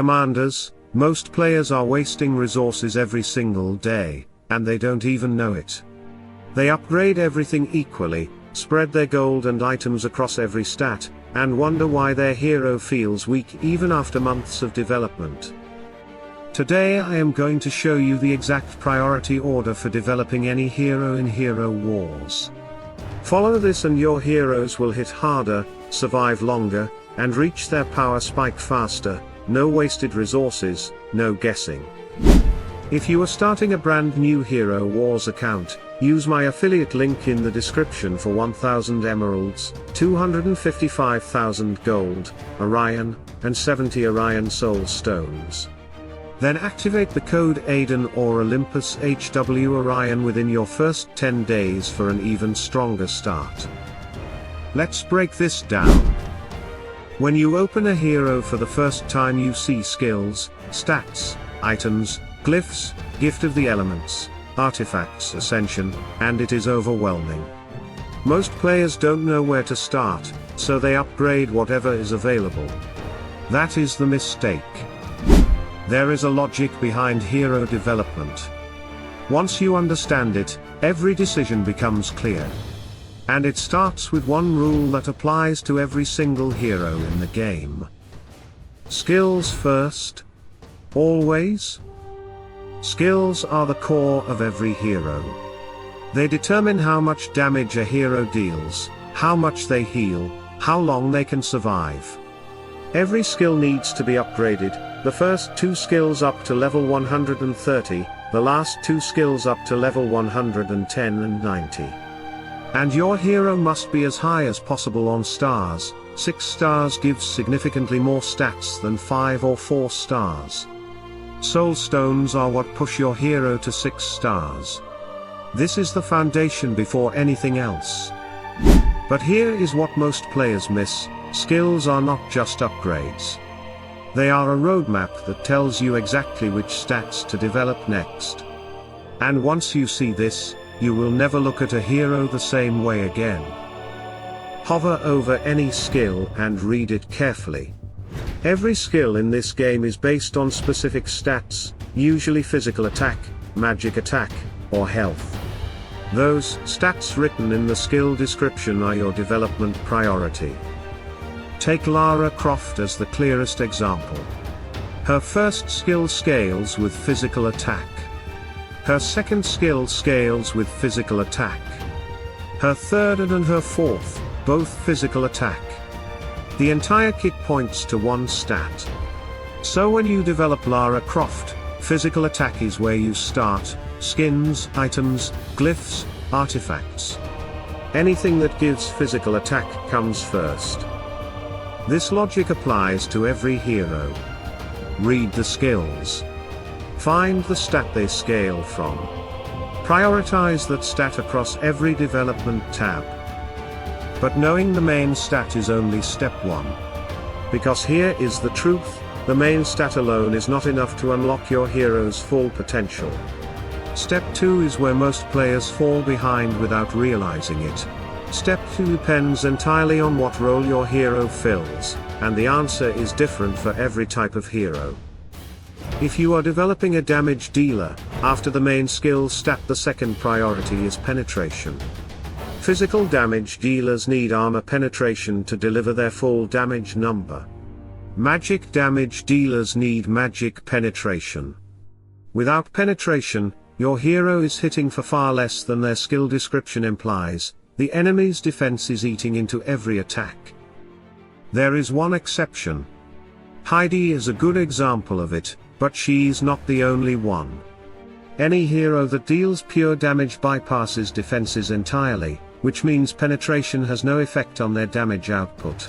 Commanders, most players are wasting resources every single day, and they don't even know it. They upgrade everything equally, spread their gold and items across every stat, and wonder why their hero feels weak even after months of development. Today I am going to show you the exact priority order for developing any hero in Hero Wars. Follow this and your heroes will hit harder, survive longer, and reach their power spike faster. No wasted resources, no guessing. If you are starting a brand new Hero Wars account, use my affiliate link in the description for 1000 emeralds, 255,000 gold, Orion, and 70 Orion soul stones. Then activate the code AIDEN or Olympus ORION within your first 10 days for an even stronger start. Let's break this down. When you open a hero for the first time, you see skills, stats, items, glyphs, gift of the elements, artifacts, ascension, and it is overwhelming. Most players don't know where to start, so they upgrade whatever is available. That is the mistake. There is a logic behind hero development. Once you understand it, every decision becomes clear. And it starts with one rule that applies to every single hero in the game. Skills first. Always. Skills are the core of every hero. They determine how much damage a hero deals, how much they heal, how long they can survive. Every skill needs to be upgraded, the first 2 skills up to level 130, the last 2 skills up to level 110 and 90. And your hero must be as high as possible on stars. 6 stars gives significantly more stats than 5 or 4 stars. Soul stones are what push your hero to 6 stars. This is the foundation before anything else. But here is what most players miss: skills are not just upgrades. They are a roadmap that tells you exactly which stats to develop next. And once you see this, you will never look at a hero the same way again. Hover over any skill and read it carefully. Every skill in this game is based on specific stats, usually physical attack, magic attack, or health. Those stats written in the skill description are your development priority. Take Lara Croft as the clearest example. Her first skill scales with physical attack. Her second skill scales with physical attack. Her third and her fourth, both physical attack. The entire kit points to one stat. So when you develop Lara Croft, physical attack is where you start: skins, items, glyphs, artifacts. Anything that gives physical attack comes first. This logic applies to every hero. Read the skills. Find the stat they scale from. Prioritize that stat across every development tab. But knowing the main stat is only step 1. Because here is the truth: the main stat alone is not enough to unlock your hero's full potential. Step 2 is where most players fall behind without realizing it. Step 2 depends entirely on what role your hero fills, and the answer is different for every type of hero. If you are developing a damage dealer, after the main skill stat, the second priority is penetration. Physical damage dealers need armor penetration to deliver their full damage number. Magic damage dealers need magic penetration. Without penetration, your hero is hitting for far less than their skill description implies. The enemy's defense is eating into every attack. There is one exception. Heidi is a good example of it, but she's not the only one. Any hero that deals pure damage bypasses defenses entirely, which means penetration has no effect on their damage output.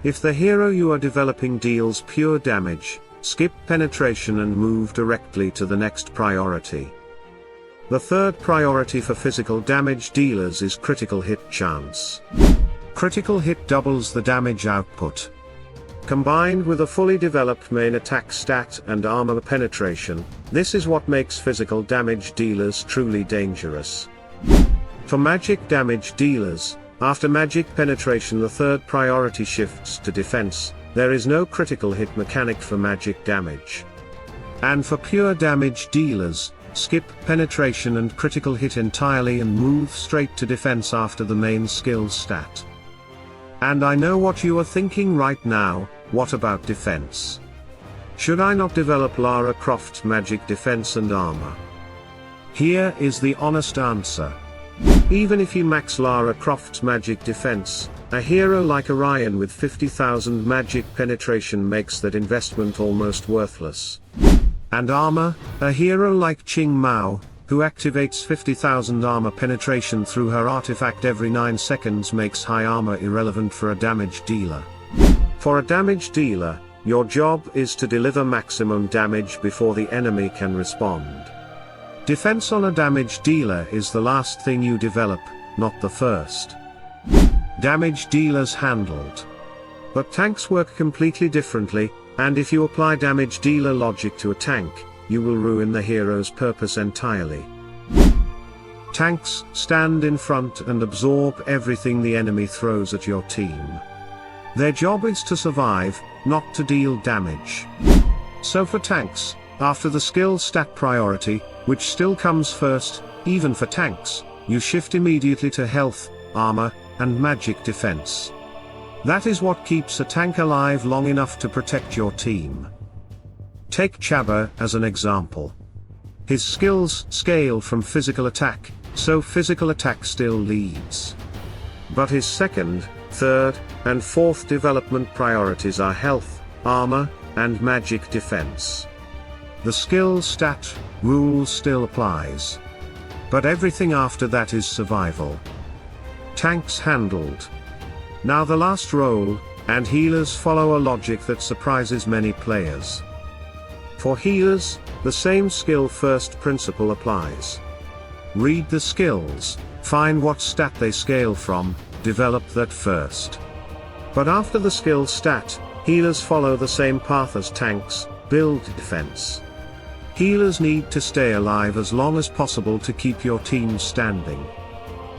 If the hero you are developing deals pure damage, skip penetration and move directly to the next priority. The third priority for physical damage dealers is critical hit chance. Critical hit doubles the damage output. Combined with a fully developed main attack stat and armor penetration, this is what makes physical damage dealers truly dangerous. For magic damage dealers, after magic penetration, the third priority shifts to defense, there is no critical hit mechanic for magic damage. And for pure damage dealers, skip penetration and critical hit entirely and move straight to defense after the main skill stat. And I know what you are thinking right now, what about defense? Should I not develop Lara Croft's magic defense and armor? Here is the honest answer. Even if you max Lara Croft's magic defense, a hero like Orion with 50,000 magic penetration makes that investment almost worthless. And armor, a hero like Ching Mao, who activates 50,000 armor penetration through her artifact every 9 seconds, makes high armor irrelevant for a damage dealer. For a damage dealer, your job is to deliver maximum damage before the enemy can respond. Defense on a damage dealer is the last thing you develop, not the first. Damage dealers handled. But tanks work completely differently, and if you apply damage dealer logic to a tank, you will ruin the hero's purpose entirely. Tanks stand in front and absorb everything the enemy throws at your team. Their job is to survive, not to deal damage. So for tanks, after the skill stat priority, which still comes first, even for tanks, you shift immediately to health, armor, and magic defense. That is what keeps a tank alive long enough to protect your team. Take Chaba as an example. His skills scale from physical attack, so physical attack still leads. But his second, third, and fourth development priorities are health, armor, and magic defense. The skill stat rule still applies. But everything after that is survival. Tanks handled. Now the last role, and healers follow a logic that surprises many players. For healers, the same skill first principle applies. Read the skills, find what stat they scale from, develop that first. But after the skill stat, healers follow the same path as tanks, build defense. Healers need to stay alive as long as possible to keep your team standing.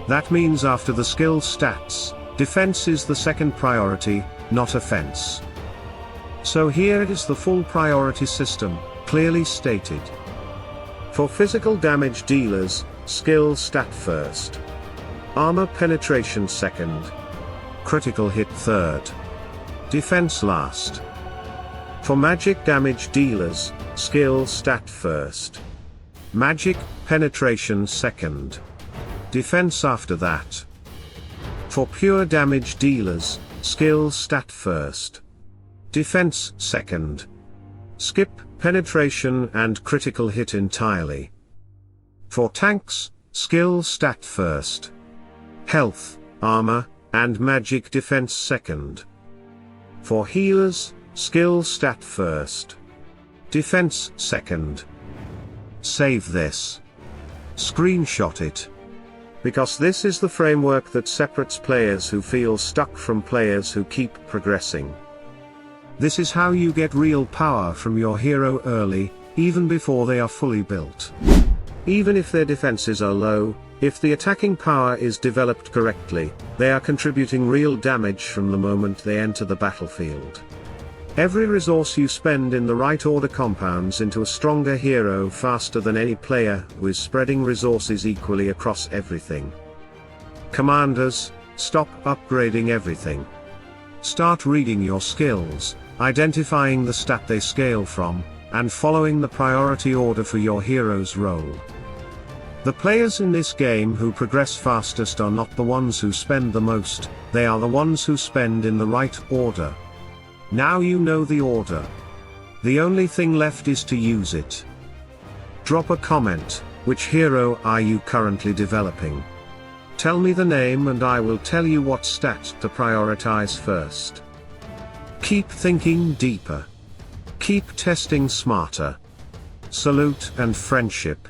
That means after the skill stats, defense is the second priority, not offense. So here is the full priority system, clearly stated. For physical damage dealers, skill stat first. Armor penetration second. Critical hit third. Defense last. For magic damage dealers, skill stat first. Magic penetration second. Defense after that. For pure damage dealers, skill stat first. Defense second. Skip penetration and critical hit entirely. For tanks, skill stat first. Health, armor, and magic defense second. For healers, skill stat first. Defense second. Save this. Screenshot it. Because this is the framework that separates players who feel stuck from players who keep progressing. This is how you get real power from your hero early, even before they are fully built. Even if their defenses are low, if the attacking power is developed correctly, they are contributing real damage from the moment they enter the battlefield. Every resource you spend in the right order compounds into a stronger hero faster than any player who is spreading resources equally across everything. Commanders, stop upgrading everything. Start reading your skills, identifying the stat they scale from, and following the priority order for your hero's role. The players in this game who progress fastest are not the ones who spend the most, they are the ones who spend in the right order. Now you know the order. The only thing left is to use it. Drop a comment, which hero are you currently developing? Tell me the name and I will tell you what stat to prioritize first. Keep thinking deeper. Keep testing smarter. Salute and friendship.